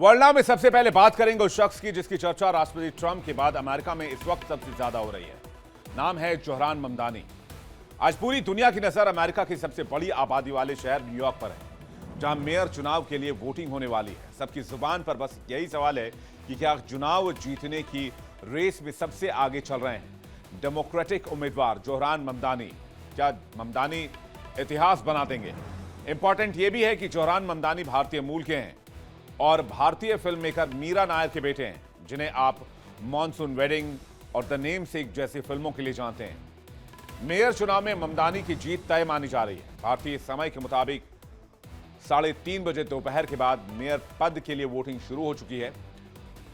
World में सबसे पहले बात करेंगे उस शख्स की जिसकी चर्चा राष्ट्रपति ट्रंप के बाद अमेरिका में इस वक्त सबसे ज्यादा हो रही है। नाम है जोहरान ममदानी। आज पूरी दुनिया की नजर अमेरिका की सबसे बड़ी आबादी वाले शहर न्यूयॉर्क पर है, जहां मेयर चुनाव के लिए वोटिंग होने वाली है। सबकी जुबान पर बस यही सवाल है कि क्या चुनाव जीतने की रेस में सबसे आगे चल रहे हैं डेमोक्रेटिक उम्मीदवार जोहरान ममदानी। क्या ममदानी इतिहास बना देंगे? इंपॉर्टेंट यह भी है कि जोहरान ममदानी भारतीय मूल के हैं और भारतीय फिल्म मेकर मीरा नायर के बेटे हैं, जिन्हें आप मॉनसून वेडिंग और द नेमसेक जैसी फिल्मों के लिए जानते हैं। मेयर चुनाव में ममदानी की जीत तय मानी जा रही है। भारतीय समय के मुताबिक 3:30 बजे दोपहर के बाद मेयर पद के लिए वोटिंग शुरू हो चुकी है।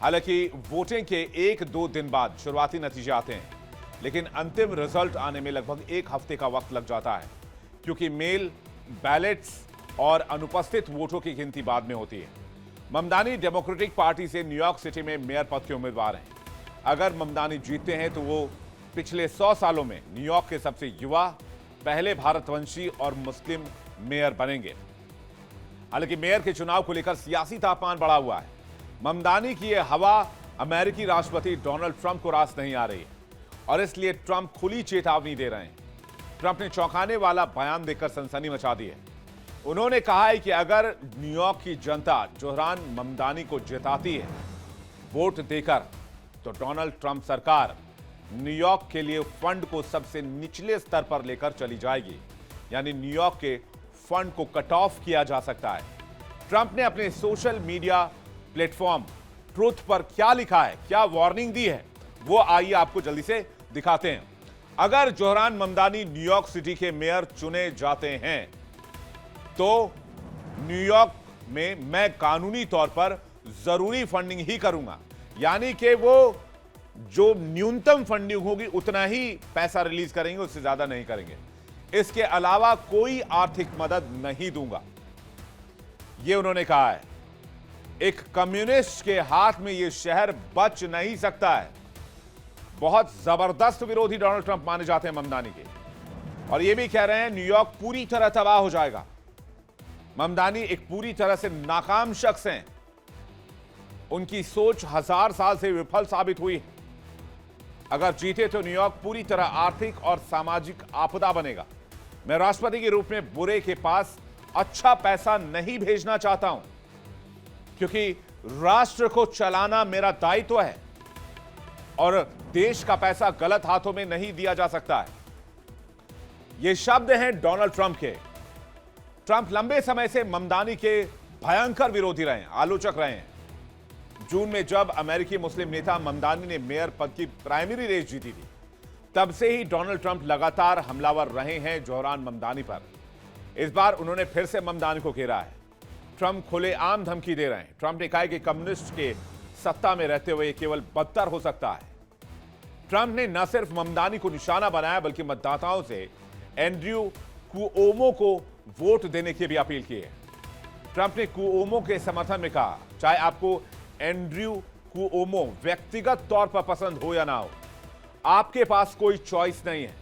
हालांकि वोटिंग के 1-2 दिन बाद शुरुआती नतीजे आते हैं, लेकिन अंतिम रिजल्ट आने में लगभग 1 हफ्ते का वक्त लग जाता है, क्योंकि मेल बैलेट्स और अनुपस्थित वोटों की गिनती बाद में होती है। ममदानी डेमोक्रेटिक पार्टी से न्यूयॉर्क सिटी में मेयर पद के उम्मीदवार हैं। अगर ममदानी जीतते हैं तो वो पिछले 100 सालों में न्यूयॉर्क के सबसे युवा पहले भारतवंशी और मुस्लिम मेयर बनेंगे। हालांकि मेयर के चुनाव को लेकर सियासी तापमान बढ़ा हुआ है। ममदानी की यह हवा अमेरिकी राष्ट्रपति डोनाल्ड ट्रंप को रास नहीं आ रही है और इसलिए ट्रंप खुली चेतावनी दे रहे हैं। ट्रंप ने चौंकाने वाला बयान देकर सनसनी मचा दी है। उन्होंने कहा है कि अगर न्यूयॉर्क की जनता जोहरान ममदानी को जिताती है वोट देकर, तो डोनाल्ड ट्रंप सरकार न्यूयॉर्क के लिए फंड को सबसे निचले स्तर पर लेकर चली जाएगी, यानी न्यूयॉर्क के फंड को कट ऑफ किया जा सकता है। ट्रंप ने अपने सोशल मीडिया प्लेटफॉर्म ट्रूथ पर क्या लिखा है, क्या वार्निंग दी है, वो आइए आपको जल्दी से दिखाते हैं। अगर जोहरान ममदानी न्यूयॉर्क सिटी के मेयर चुने जाते हैं तो न्यूयॉर्क में मैं कानूनी तौर पर जरूरी फंडिंग ही करूंगा, यानी कि वो जो न्यूनतम फंडिंग होगी उतना ही पैसा रिलीज करेंगे, उससे ज्यादा नहीं करेंगे। इसके अलावा कोई आर्थिक मदद नहीं दूंगा, ये उन्होंने कहा है। एक कम्युनिस्ट के हाथ में यह शहर बच नहीं सकता है। बहुत जबरदस्त विरोधी डोनाल्ड ट्रंप माने जाते हैं ममदानी के, और यह भी कह रहे हैं न्यूयॉर्क पूरी तरह तबाह हो जाएगा। ममदानी एक पूरी तरह से नाकाम शख्स हैं। उनकी सोच 1000 साल से विफल साबित हुई है। अगर जीते तो न्यूयॉर्क पूरी तरह आर्थिक और सामाजिक आपदा बनेगा। मैं राष्ट्रपति के रूप में बुरे के पास अच्छा पैसा नहीं भेजना चाहता हूं, क्योंकि राष्ट्र को चलाना मेरा दायित्व है और देश का पैसा गलत हाथों में नहीं दिया जा सकता है। ये शब्द हैं डोनाल्ड ट्रंप के। ट्रंप लंबे समय से ममदानी के भयंकर विरोधी रहे हैं, आलोचक रहे हैं। जून में जब अमेरिकी मुस्लिम नेता ममदानी ने मेयर पद की प्राइमरी रेस जीती थी, तब से ही डोनाल्ड ट्रंप लगातार हमलावर रहे हैं जोहरान ममदानी पर। इस बार उन्होंने फिर से ममदानी को घेरा है। ट्रंप खुलेआम धमकी दे रहे हैं। ट्रंप ने कहा कि कम्युनिस्ट के सत्ता में रहते हुए केवल बदतर हो सकता है। ट्रंप ने न सिर्फ ममदानी को निशाना बनाया, बल्कि मतदाताओं से एंड्रयू कुओमो को वोट देने की भी अपील की है। ट्रंप ने कुओमो के समर्थन में कहा, चाहे आपको एंड्रयू कुओमो व्यक्तिगत तौर पर पसंद हो या ना हो, आपके पास कोई चॉइस नहीं है।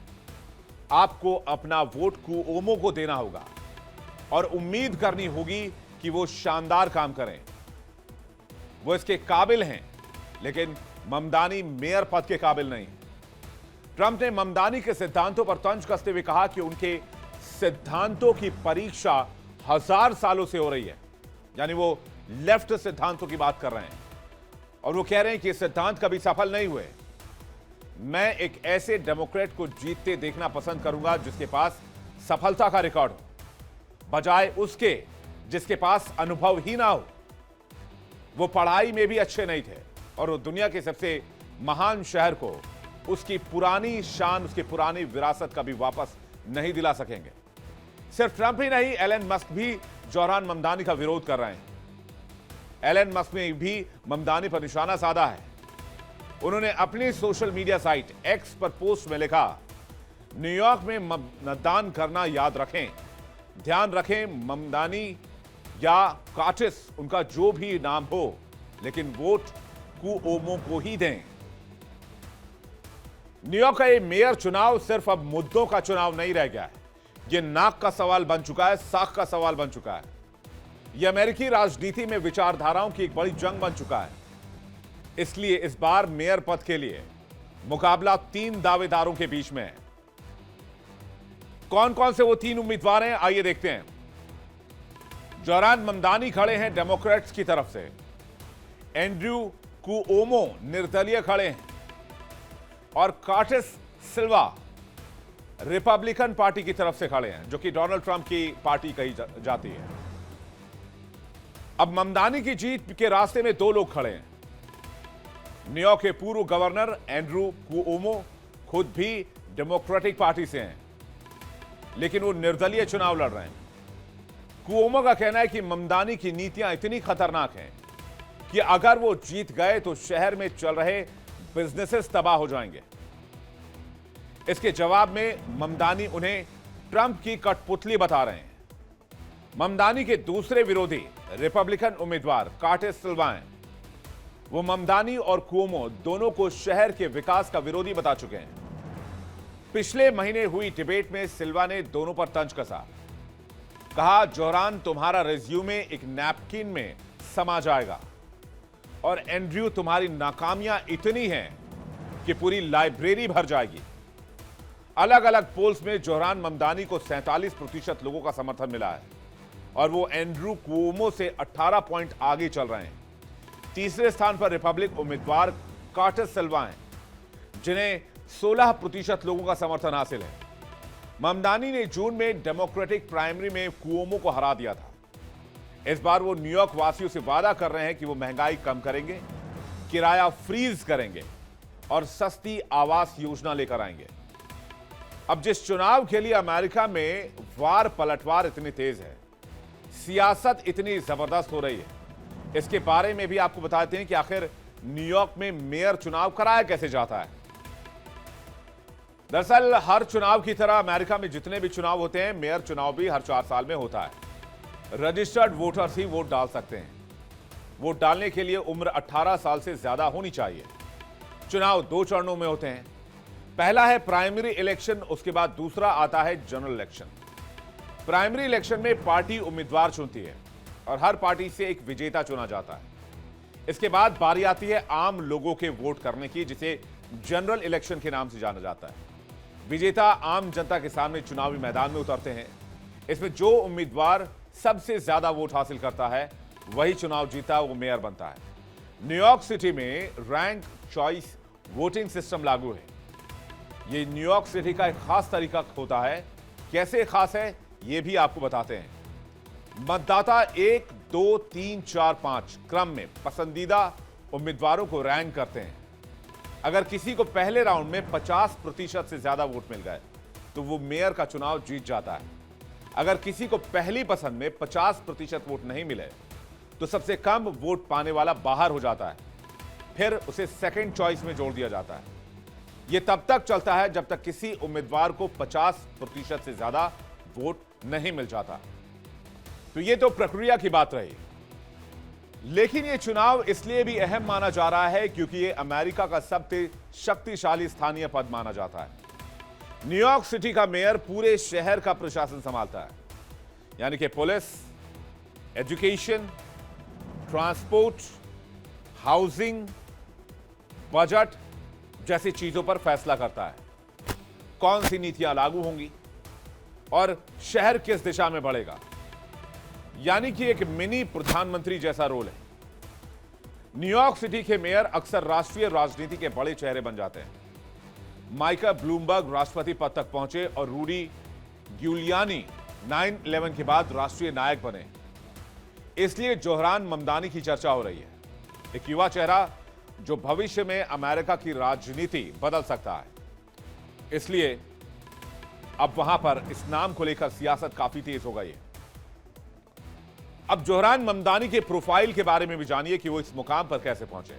आपको अपना वोट कुओमो को देना होगा और उम्मीद करनी होगी कि वो शानदार काम करें। वो इसके काबिल हैं, लेकिन ममदानी मेयर पद के काबिल नहीं। ट्रंप ने ममदानी के सिद्धांतों पर तंज कसते हुए कहा कि उनके सिद्धांतों की परीक्षा 1000 सालों से हो रही है, यानी वो लेफ्ट सिद्धांतों की बात कर रहे हैं और वो कह रहे हैं कि सिद्धांत कभी सफल नहीं हुए। मैं एक ऐसे डेमोक्रेट को जीतते देखना पसंद करूंगा जिसके पास सफलता का रिकॉर्ड हो, बजाय उसके जिसके पास अनुभव ही ना हो। वो पढ़ाई में भी अच्छे नहीं थे और वो दुनिया के सबसे महान शहर को उसकी पुरानी शान, उसकी पुरानी विरासत कभी वापस नहीं दिला सकेंगे। सिर्फ ट्रंप ही नहीं, एलन मस्क भी जोहरान ममदानी का विरोध कर रहे हैं। एलन मस्क ने भी ममदानी पर निशाना साधा है। उन्होंने अपनी सोशल मीडिया साइट एक्स पर पोस्ट में लिखा, न्यूयॉर्क में मतदान करना याद रखें, ध्यान रखें ममदानी या काटिस, उनका जो भी नाम हो, लेकिन वोट कुओमो को ही दें। न्यूयॉर्क का ये मेयर चुनाव सिर्फ अब मुद्दों का चुनाव नहीं रह गया है। ये नाक का सवाल बन चुका है, साख का सवाल बन चुका है। यह अमेरिकी राजनीति में विचारधाराओं की एक बड़ी जंग बन चुका है। इसलिए इस बार मेयर पद के लिए मुकाबला 3 दावेदारों के बीच में है। कौन कौन से वो 3 उम्मीदवार हैं, आइए देखते हैं। जोहरान ममदानी खड़े हैं डेमोक्रेट्स की तरफ से। एंड्रयू कुओमो निर्दलीय खड़े हैं और कार्टिस सिल्वा रिपब्लिकन पार्टी की तरफ से खड़े हैं, जो कि डोनाल्ड ट्रंप की पार्टी कही जाती है। अब ममदानी की जीत के रास्ते में 2 लोग खड़े हैं। न्यूयॉर्क के पूर्व गवर्नर एंड्रयू कुओमो खुद भी डेमोक्रेटिक पार्टी से हैं, लेकिन वो निर्दलीय चुनाव लड़ रहे हैं। कुओमो का कहना है कि ममदानी की नीतियां इतनी खतरनाक हैं कि अगर वो जीत गए तो शहर में चल रहे बिजनेसेस तबाह हो जाएंगे। इसके जवाब में ममदानी उन्हें ट्रंप की कठपुतली बता रहे हैं। ममदानी के दूसरे विरोधी रिपब्लिकन उम्मीदवार कार्टिस सिल्वा हैं। वो ममदानी और कुओमो दोनों को शहर के विकास का विरोधी बता चुके हैं। पिछले महीने हुई डिबेट में सिल्वा ने दोनों पर तंज कसा। कहा, जोहरान तुम्हारा रिज्यूमे एक नैपकिन में समा जाएगा और एंड्रयू तुम्हारी नाकामियां इतनी हैं कि पूरी लाइब्रेरी भर जाएगी। अलग अलग पोल्स में जोहरान ममदानी को 47% लोगों का समर्थन मिला है और वो एंड्रयू कुओमो से 18 पॉइंट आगे चल रहे हैं। तीसरे स्थान पर रिपब्लिक उम्मीदवार कार्टिस सिल्वा हैं, जिन्हें 16% लोगों का समर्थन हासिल है। ममदानी ने जून में डेमोक्रेटिक प्राइमरी में कुओमो को हरा दिया था। इस बार वो न्यूयॉर्क वासियों से वादा कर रहे हैं कि वो महंगाई कम करेंगे, किराया फ्रीज करेंगे और सस्ती आवास योजना लेकर आएंगे। अब जिस चुनाव के लिए अमेरिका में वार पलटवार इतनी तेज है, सियासत इतनी जबरदस्त हो रही है, इसके बारे में भी आपको बताते हैं कि आखिर न्यूयॉर्क में मेयर चुनाव कराया कैसे जाता है। दरअसल हर चुनाव की तरह अमेरिका में जितने भी चुनाव होते हैं, मेयर चुनाव भी हर 4 साल में होता है। रजिस्टर्ड वोटर्स ही वोट डाल सकते हैं। वोट डालने के लिए उम्र 18 साल से ज्यादा होनी चाहिए। चुनाव 2 चरणों में होते हैं। पहला है प्राइमरी इलेक्शन, उसके बाद दूसरा आता है जनरल इलेक्शन। प्राइमरी इलेक्शन में पार्टी उम्मीदवार चुनती है और हर पार्टी से एक विजेता चुना जाता है। इसके बाद बारी आती है आम लोगों के वोट करने की, जिसे जनरल इलेक्शन के नाम से जाना जाता है। विजेता आम जनता के सामने चुनावी मैदान में उतरते हैं। इसमें जो उम्मीदवार सबसे ज्यादा वोट हासिल करता है वही चुनाव जीता, वो मेयर बनता है। न्यूयॉर्क सिटी में रैंक चॉइस वोटिंग सिस्टम लागू है। ये न्यूयॉर्क सिटी का एक खास तरीका होता है। कैसे खास है ये भी आपको बताते हैं। मतदाता 1, 2, 3, 4, 5 क्रम में पसंदीदा उम्मीदवारों को रैंक करते हैं। अगर किसी को पहले राउंड में 50% से ज्यादा वोट मिल गए तो वो मेयर का चुनाव जीत जाता है। अगर किसी को पहली पसंद में 50% वोट नहीं मिले तो सबसे कम वोट पाने वाला बाहर हो जाता है। फिर उसे सेकंड चॉइस में जोड़ दिया जाता है। यह तब तक चलता है जब तक किसी उम्मीदवार को 50% से ज्यादा वोट नहीं मिल जाता। तो यह तो प्रक्रिया की बात रही, लेकिन यह चुनाव इसलिए भी अहम माना जा रहा है क्योंकि यह अमेरिका का सबसे शक्तिशाली स्थानीय पद माना जाता है। न्यूयॉर्क सिटी का मेयर पूरे शहर का प्रशासन संभालता है, यानी कि police, education, transport, housing, budget जैसी चीजों पर फैसला करता है। कौन सी नीतियां लागू होंगी और शहर किस दिशा में बढ़ेगा, यानी कि एक मिनी प्रधानमंत्री जैसा रोल है। न्यूयॉर्क सिटी के मेयर अक्सर राष्ट्रीय राजनीति के बड़े चेहरे बन जाते हैं। माइकल ब्लूमबर्ग राष्ट्रपति पद तक पहुंचे और रूडी गिuliani 9/11 के बाद राष्ट्रीय नायक बने। इसलिए जोहरान ममदानी की चर्चा हो रही है, एक युवा चेहरा जो भविष्य में अमेरिका की राजनीति बदल सकता है। इसलिए अब वहां पर इस नाम को लेकर सियासत काफी तेज हो गई है। अब जोहरान ममदानी के प्रोफाइल के बारे में भी जानिए कि वो इस मुकाम पर कैसे पहुंचे।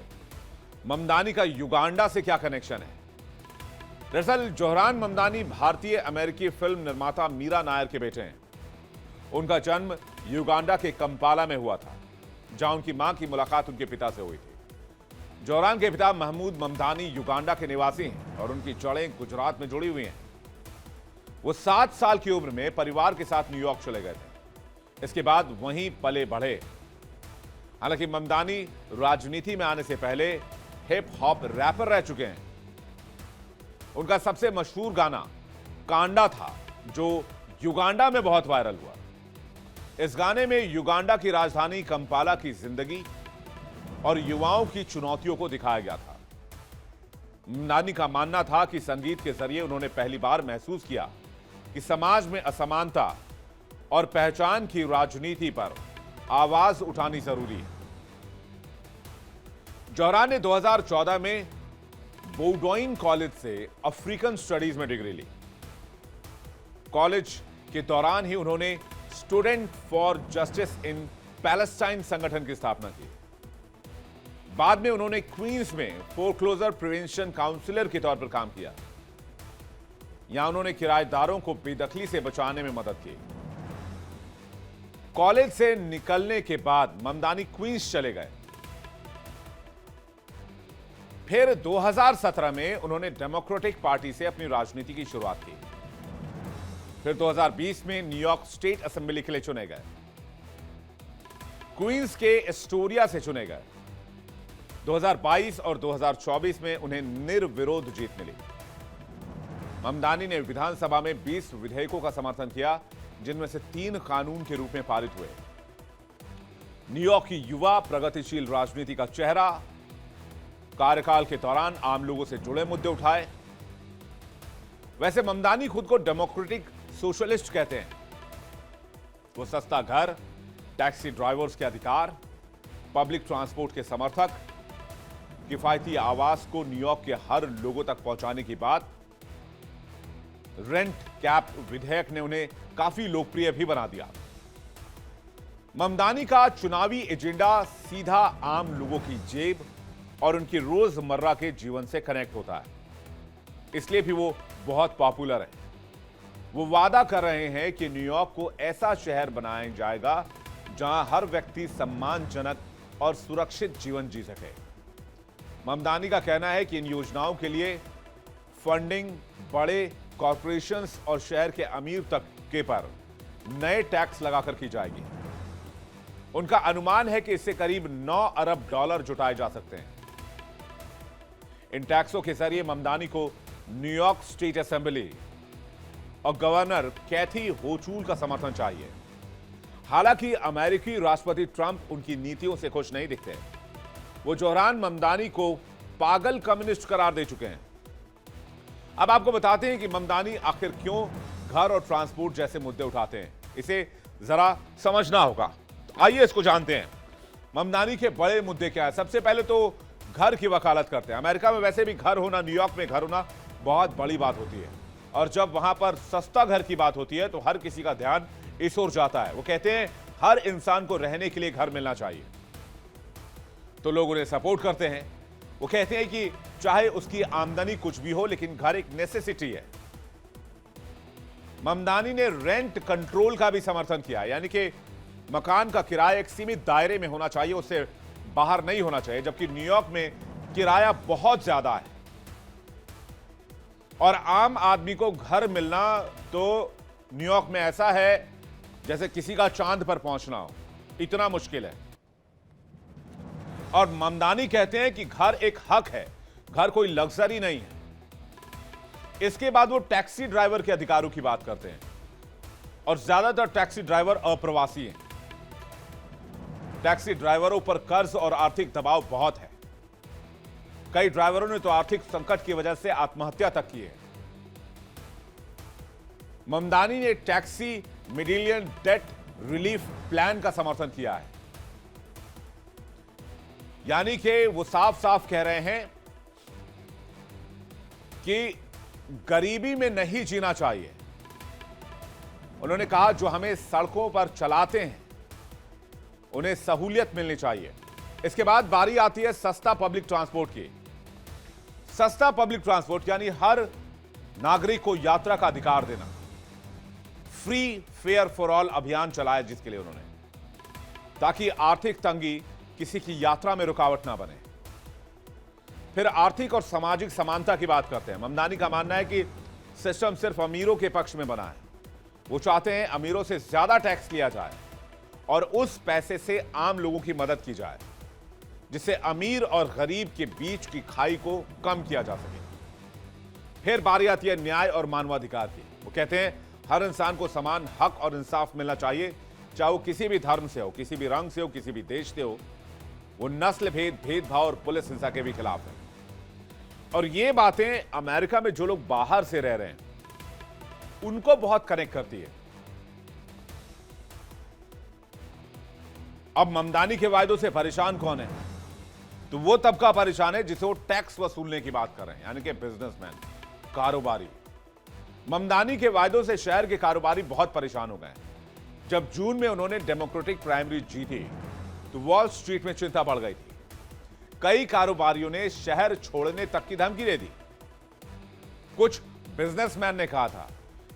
ममदानी का युगांडा से क्या कनेक्शन है। दरअसल जोहरान ममदानी भारतीय अमेरिकी फिल्म निर्माता मीरा नायर के बेटे हैं। उनका जन्म युगांडा के कंपाला में हुआ था, जहां उनकी मां की मुलाकात उनके पिता से हुई थी। जोहरान के पिता महमूद ममदानी युगांडा के निवासी हैं और उनकी जड़ें गुजरात में जुड़ी हुई हैं। वो 7 साल की उम्र में परिवार के साथ न्यूयॉर्क चले गए थे। इसके बाद वहीं पले बढ़े। हालांकि ममदानी राजनीति में आने से पहले हिप हॉप रैपर रह चुके हैं। उनका सबसे मशहूर गाना कांडा था, जो युगांडा में बहुत वायरल हुआ। इस गाने में युगांडा की राजधानी कंपाला की जिंदगी और युवाओं की चुनौतियों को दिखाया गया था। ममदानी का मानना था कि संगीत के जरिए उन्होंने पहली बार महसूस किया कि समाज में असमानता और पहचान की राजनीति पर आवाज उठानी जरूरी है। जोहरान ने 2014 में बोउडोइन कॉलेज से अफ्रीकन स्टडीज में डिग्री ली। कॉलेज के दौरान ही उन्होंने student for justice in Palestine संगठन की स्थापना की। बाद में उन्होंने क्वींस में फोरक्लोजर प्रिवेंशन काउंसलर के तौर पर काम किया। यहां उन्होंने किराएदारों को बेदखली से बचाने में मदद की। कॉलेज से निकलने के बाद ममदानी क्वींस चले गए। फिर 2017 में उन्होंने डेमोक्रेटिक पार्टी से अपनी राजनीति की शुरुआत की। फिर 2020 में न्यूयॉर्क स्टेट असेंबली के लिए चुने गए। क्वींस के एस्टोरिया से चुने गए। 2022 और 2024 में उन्हें निर्विरोध जीत मिली। ममदानी ने विधानसभा में 20 विधेयकों का समर्थन किया, जिनमें से 3 कानून के रूप में पारित हुए। न्यूयॉर्क की युवा प्रगतिशील राजनीति का चेहरा, कार्यकाल के दौरान आम लोगों से जुड़े मुद्दे उठाए। वैसे ममदानी खुद को डेमोक्रेटिक सोशलिस्ट कहते हैं। वो सस्ता घर, टैक्सी ड्राइवर्स के अधिकार, पब्लिक ट्रांसपोर्ट के समर्थक, किफायती आवास को न्यूयॉर्क के हर लोगों तक पहुंचाने की बात। रेंट कैप विधेयक ने उन्हें काफी लोकप्रिय भी बना दिया। ममदानी का चुनावी एजेंडा सीधा आम लोगों की जेब और उनकी रोजमर्रा के जीवन से कनेक्ट होता है, इसलिए भी वो बहुत पॉपुलर है। वो वादा कर रहे हैं कि न्यूयॉर्क को ऐसा शहर बनाया जाएगा जहां हर व्यक्ति सम्मानजनक और सुरक्षित जीवन जी सके। ममदानी का कहना है कि इन योजनाओं के लिए फंडिंग बड़े कॉरपोरेशंस और शहर के अमीर तबके पर नए टैक्स लगाकर की जाएगी। उनका अनुमान है कि इससे करीब 9 अरब डॉलर जुटाए जा सकते हैं। इन टैक्सों के जरिए ममदानी को न्यूयॉर्क स्टेट असेंबली और गवर्नर कैथी होचुल का समर्थन चाहिए। हालांकि अमेरिकी राष्ट्रपति ट्रंप उनकी नीतियों से खुश नहीं दिखते। वो जोहरान ममदानी को पागल कम्युनिस्ट करार दे चुके हैं। अब आपको बताते हैं कि ममदानी आखिर क्यों घर और ट्रांसपोर्ट जैसे मुद्दे उठाते हैं। इसे जरा समझना होगा। तो आइए इसको जानते हैं। ममदानी के बड़े मुद्दे क्या है। सबसे पहले तो घर की वकालत करते हैं। अमेरिका में वैसे भी घर होना, न्यूयॉर्क में घर होना बहुत बड़ी बात होती है, और जब वहां पर सस्ता घर की बात होती है तो हर किसी का ध्यान इस ओर जाता है। वो कहते हैं हर इंसान को रहने के लिए घर मिलना चाहिए, तो लोग उन्हें सपोर्ट करते हैं। वो कहते हैं कि चाहे उसकी आमदनी कुछ भी हो, लेकिन घर एक नेसेसिटी है। ममदानी ने रेंट कंट्रोल का भी समर्थन किया, यानी कि मकान का किराया एक सीमित दायरे में होना चाहिए, उससे बाहर नहीं होना चाहिए। जबकि न्यूयॉर्क में किराया बहुत ज्यादा है और आम आदमी को घर मिलना तो न्यूयॉर्क में ऐसा है जैसे किसी का चांद पर पहुंचना हो, इतना मुश्किल है। और ममदानी कहते हैं कि घर एक हक है, घर कोई लग्जरी नहीं है। इसके बाद वो टैक्सी ड्राइवर के अधिकारों की बात करते हैं, और ज्यादातर टैक्सी ड्राइवर अप्रवासी हैं। टैक्सी ड्राइवरों पर कर्ज और आर्थिक दबाव बहुत है। कई ड्राइवरों ने तो आर्थिक संकट की वजह से आत्महत्या तक की है। ममदानी ने टैक्सी मिडिलियन डेट रिलीफ प्लान का समर्थन किया है, यानी कि वो साफ साफ कह रहे हैं कि गरीबी में नहीं जीना चाहिए। उन्होंने कहा जो हमें सड़कों पर चलाते हैं उन्हें सहूलियत मिलनी चाहिए। इसके बाद बारी आती है सस्ता पब्लिक ट्रांसपोर्ट की। सस्ता पब्लिक ट्रांसपोर्ट यानी हर नागरिक को यात्रा का अधिकार देना। फ्री फेयर फॉर ऑल अभियान चलाया जिसके लिए उन्होंने, ताकि आर्थिक तंगी किसी की यात्रा में रुकावट ना बने। फिर आर्थिक और सामाजिक समानता की बात करते हैं। ममदानी का मानना है कि सिस्टम सिर्फ अमीरों के पक्ष में बना है। वो चाहते हैं अमीरों से ज्यादा टैक्स लिया जाए और उस पैसे से आम लोगों की मदद की जाए, जिससे अमीर और गरीब के बीच की खाई को कम किया जा सके। फिर बारी आती है न्याय और मानवाधिकार की। वो कहते हैं हर इंसान को समान हक और इंसाफ मिलना चाहिए, चाहे वो किसी भी धर्म से हो, किसी भी रंग से हो, किसी भी देश से हो। वो नस्ल भेद, भेदभाव और पुलिस हिंसा के भी खिलाफ है। और ये बातें अमेरिका में जो लोग बाहर से रह रहे हैं उनको बहुत कनेक्ट करती है। अब ममदानी के वायदों से परेशान कौन है? तो वो तबका परेशान है जिसे वो टैक्स वसूलने की बात कर रहे हैं, यानी कि बिजनेसमैन, कारोबारी। ममदानी के वायदों से शहर के कारोबारी बहुत परेशान हो गए। जब जून में उन्होंने डेमोक्रेटिक प्राइमरी जीती तो वॉल स्ट्रीट में चिंता बढ़ गई थी। कई कारोबारियों ने शहर छोड़ने तक की धमकी दे दी। कुछ बिजनेसमैन ने कहा था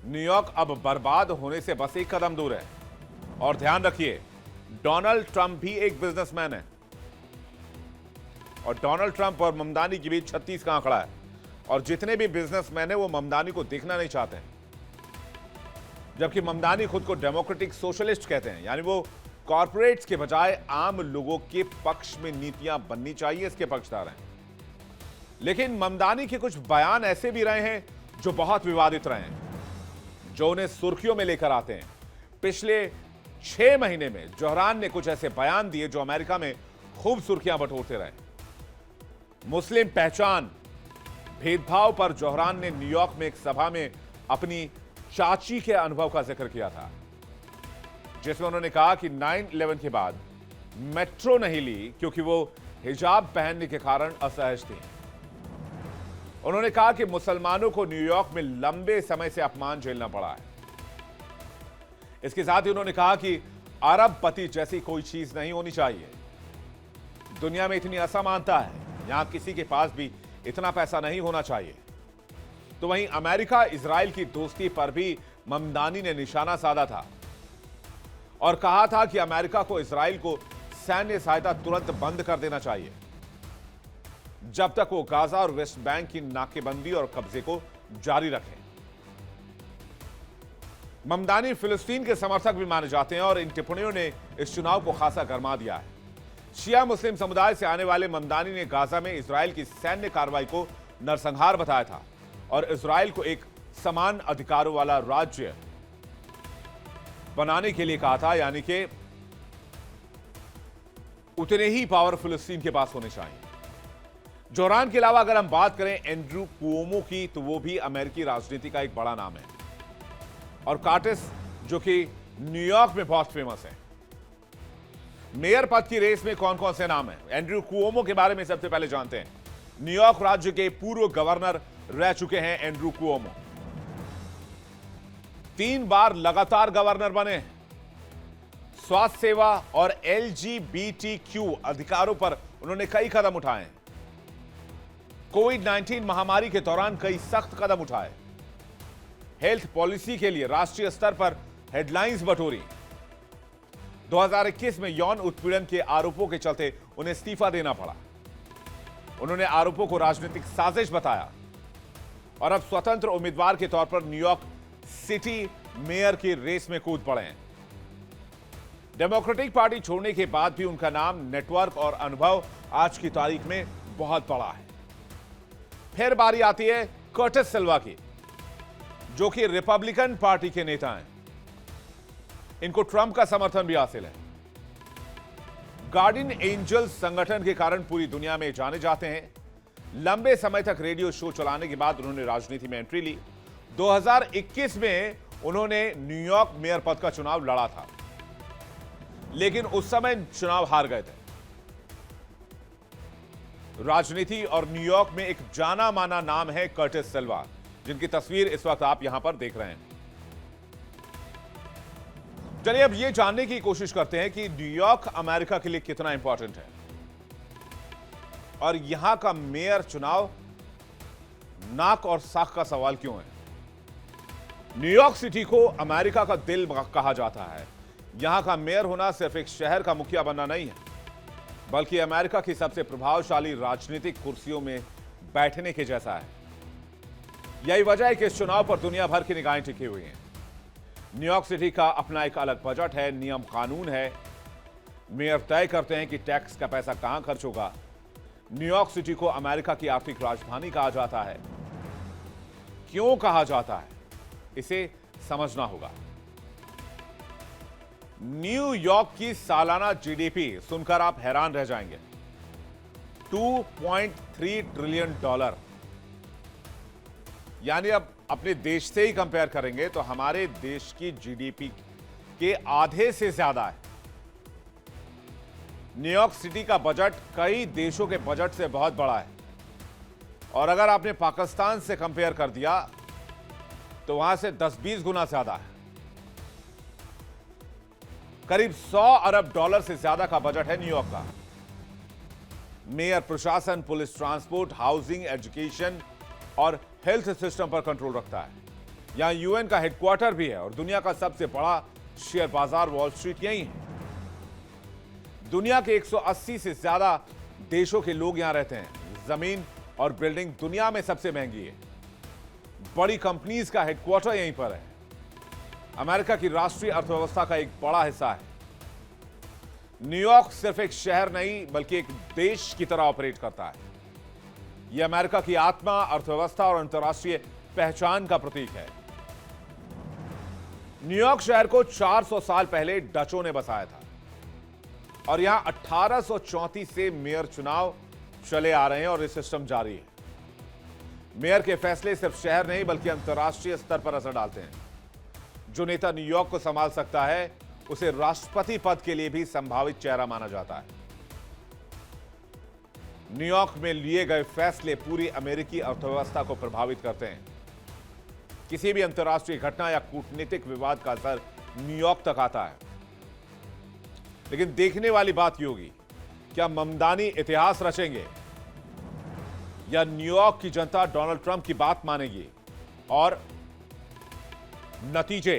न्यूयॉर्क अब बर्बाद होने से बस एक कदम दूर है। और ध्यान रखिए, डोनाल्ड ट्रंप भी एक बिजनेसमैन है और डोनाल्ड ट्रंप और ममदानी के बीच 36 का आंकड़ा है। और जितने भी बिजनेसमैन है वो ममदानी को देखना नहीं चाहते हैं, जबकि ममदानी खुद को डेमोक्रेटिक सोशलिस्ट कहते हैं, यानी वो कॉर्पोरेट्स के बजाय आम लोगों के पक्ष में नीतियां बननी चाहिए, इसके पक्षधर हैं। लेकिन ममदानी के कुछ बयान ऐसे भी रहे हैं जो बहुत विवादित रहे हैं, जो उन्हें सुर्खियों में लेकर आते हैं। पिछले 6 महीने में जोहरान ने कुछ ऐसे बयान दिए जो अमेरिका में खूब सुर्खियां बटोरते रहे। मुस्लिम पहचान, भेदभाव पर जोहरान ने न्यूयॉर्क में एक सभा में अपनी चाची के अनुभव का जिक्र किया था, जिसमें उन्होंने कहा कि 9/11 के बाद मेट्रो नहीं ली क्योंकि वो हिजाब पहनने के कारण असहज थी। उन्होंने कहा कि मुसलमानों को न्यूयॉर्क में लंबे समय से अपमान झेलना पड़ा है। इसके साथ ही उन्होंने कहा कि अरबपति जैसी कोई चीज नहीं होनी चाहिए। दुनिया में इतनी असमानता है, यहां किसी के पास भी इतना पैसा नहीं होना चाहिए। तो वहीं अमेरिका इजराइल की दोस्ती पर भी ममदानी ने निशाना साधा था और कहा था कि अमेरिका को इजराइल को सैन्य सहायता तुरंत बंद कर देना चाहिए जब तक वो गाजा और वेस्ट बैंक की नाकेबंदी और कब्जे को जारी रखें। ममदानी फिलिस्तीन के समर्थक भी माने जाते हैं और इन टिप्पणियों ने इस चुनाव को खासा गरमा दिया है। शिया मुस्लिम समुदाय से आने वाले ममदानी ने गाजा में इजराइल की सैन्य कार्रवाई को नरसंहार बताया था और इजराइल को एक समान अधिकारों वाला राज्य बनाने के लिए कहा था, यानी कि उतने ही पावर फिलिस्तीन के पास होने चाहिए। जोहरान के अलावा अगर हम बात करें एंड्रू कुओमो की, तो वो भी अमेरिकी राजनीति का एक बड़ा नाम है। और कार्टिस, जो कि न्यूयॉर्क में बहुत फेमस है। मेयर पद की रेस में कौन कौन से नाम हैं? एंड्रू कुओमो के बारे में सबसे पहले जानते हैं। न्यूयॉर्क राज्य के पूर्व गवर्नर रह चुके हैं एंड्रू कुओमो। 3 बार लगातार गवर्नर बने। स्वास्थ्य सेवा और LGBTQ अधिकारों पर उन्होंने कई कदम उठाए। कोविड-19 महामारी के दौरान कई सख्त कदम उठाए। हेल्थ पॉलिसी के लिए राष्ट्रीय स्तर पर हेडलाइंस बटोरी। 2021 में यौन उत्पीड़न के आरोपों के चलते उन्हें इस्तीफा देना पड़ा। उन्होंने आरोपों को राजनीतिक साजिश बताया और अब स्वतंत्र उम्मीदवार के तौर पर न्यूयॉर्क सिटी मेयर की रेस में कूद पड़े हैं। डेमोक्रेटिक पार्टी छोड़ने के बाद भी उनका नाम, नेटवर्क और अनुभव आज की तारीख में बहुत बड़ा है। फिर बारी आती है कर्टिस सिल्वा की, जो कि रिपब्लिकन पार्टी के नेता हैं। इनको ट्रंप का समर्थन भी हासिल है। गार्डियन एंजल्स संगठन के कारण पूरी दुनिया में जाने जाते हैं। लंबे समय तक रेडियो शो चलाने के बाद उन्होंने राजनीति में एंट्री ली। 2021 में उन्होंने न्यूयॉर्क मेयर पद का चुनाव लड़ा था, लेकिन उस समय चुनाव हार गए थे। राजनीति और न्यूयॉर्क में एक जाना माना नाम है कर्टिस सिल्वा, जिनकी तस्वीर इस वक्त आप यहां पर देख रहे हैं। चलिए अब यह जानने की कोशिश करते हैं कि न्यूयॉर्क अमेरिका के लिए कितना इंपॉर्टेंट है और यहां का मेयर चुनाव नाक और साख का सवाल क्यों है। न्यूयॉर्क सिटी को अमेरिका का दिल कहा जाता है। यहां का मेयर होना सिर्फ एक शहर का मुखिया बनना नहीं है, बल्कि अमेरिका की सबसे प्रभावशाली राजनीतिक कुर्सियों में बैठने के जैसा है। यही वजह है कि इस चुनाव पर दुनिया भर की निगाहें टिकी हुई हैं। न्यूयॉर्क सिटी का अपना एक अलग बजट है, नियम कानून है। मेयर तय करते हैं कि टैक्स का पैसा कहां खर्च होगा। न्यूयॉर्क सिटी को अमेरिका की आर्थिक राजधानी कहा जाता है। क्यों कहा जाता है, इसे समझना होगा। न्यूयॉर्क की सालाना जीडीपी सुनकर आप हैरान रह जाएंगे। 2.3 ट्रिलियन डॉलर, यानी अब अपने देश से ही कंपेयर करेंगे तो हमारे देश की जीडीपी के आधे से ज्यादा है। न्यूयॉर्क सिटी का बजट कई देशों के बजट से बहुत बड़ा है, और अगर आपने पाकिस्तान से कंपेयर कर दिया तो वहां से 10-20 गुना ज्यादा है। करीब 100 अरब डॉलर से ज्यादा का बजट है न्यूयॉर्क का। मेयर प्रशासन, पुलिस, ट्रांसपोर्ट, हाउसिंग, एजुकेशन और हेल्थ सिस्टम पर कंट्रोल रखता है। यहां यूएन का हेडक्वार्टर भी है और दुनिया का सबसे बड़ा शेयर बाजार वॉल स्ट्रीट यही है। दुनिया के 180 से ज्यादा देशों के लोग यहां रहते हैं। जमीन और बिल्डिंग दुनिया में सबसे महंगी है। बड़ी कंपनीज का हेडक्वार्टर यहीं पर है। अमेरिका की राष्ट्रीय अर्थव्यवस्था का एक बड़ा हिस्सा है। न्यूयॉर्क सिर्फ एक शहर नहीं बल्कि एक देश की तरह ऑपरेट करता है। यह अमेरिका की आत्मा, अर्थव्यवस्था और अंतर्राष्ट्रीय पहचान का प्रतीक है। न्यूयॉर्क शहर को 400 साल पहले डचों ने बसाया था और यहां 1834 से मेयर चुनाव चले आ रहे हैं और यह सिस्टम जारी है। मेयर के फैसले सिर्फ शहर नहीं बल्कि अंतर्राष्ट्रीय स्तर पर असर डालते हैं। जो नेता न्यूयॉर्क को संभाल सकता है उसे राष्ट्रपति पद के लिए भी संभावित चेहरा माना जाता है। न्यूयॉर्क में लिए गए फैसले पूरी अमेरिकी अर्थव्यवस्था को प्रभावित करते हैं। किसी भी अंतर्राष्ट्रीय घटना या कूटनीतिक विवाद का असर न्यूयॉर्क तक आता है। लेकिन देखने वाली बात यह होगी, क्या ममदानी इतिहास रचेंगे या न्यूयॉर्क की जनता डोनाल्ड ट्रंप की बात मानेगी और नतीजे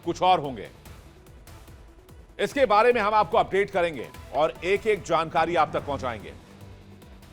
कुछ और होंगे। इसके बारे में हम आपको अपडेट करेंगे और एक एक जानकारी आप तक पहुंचाएंगे।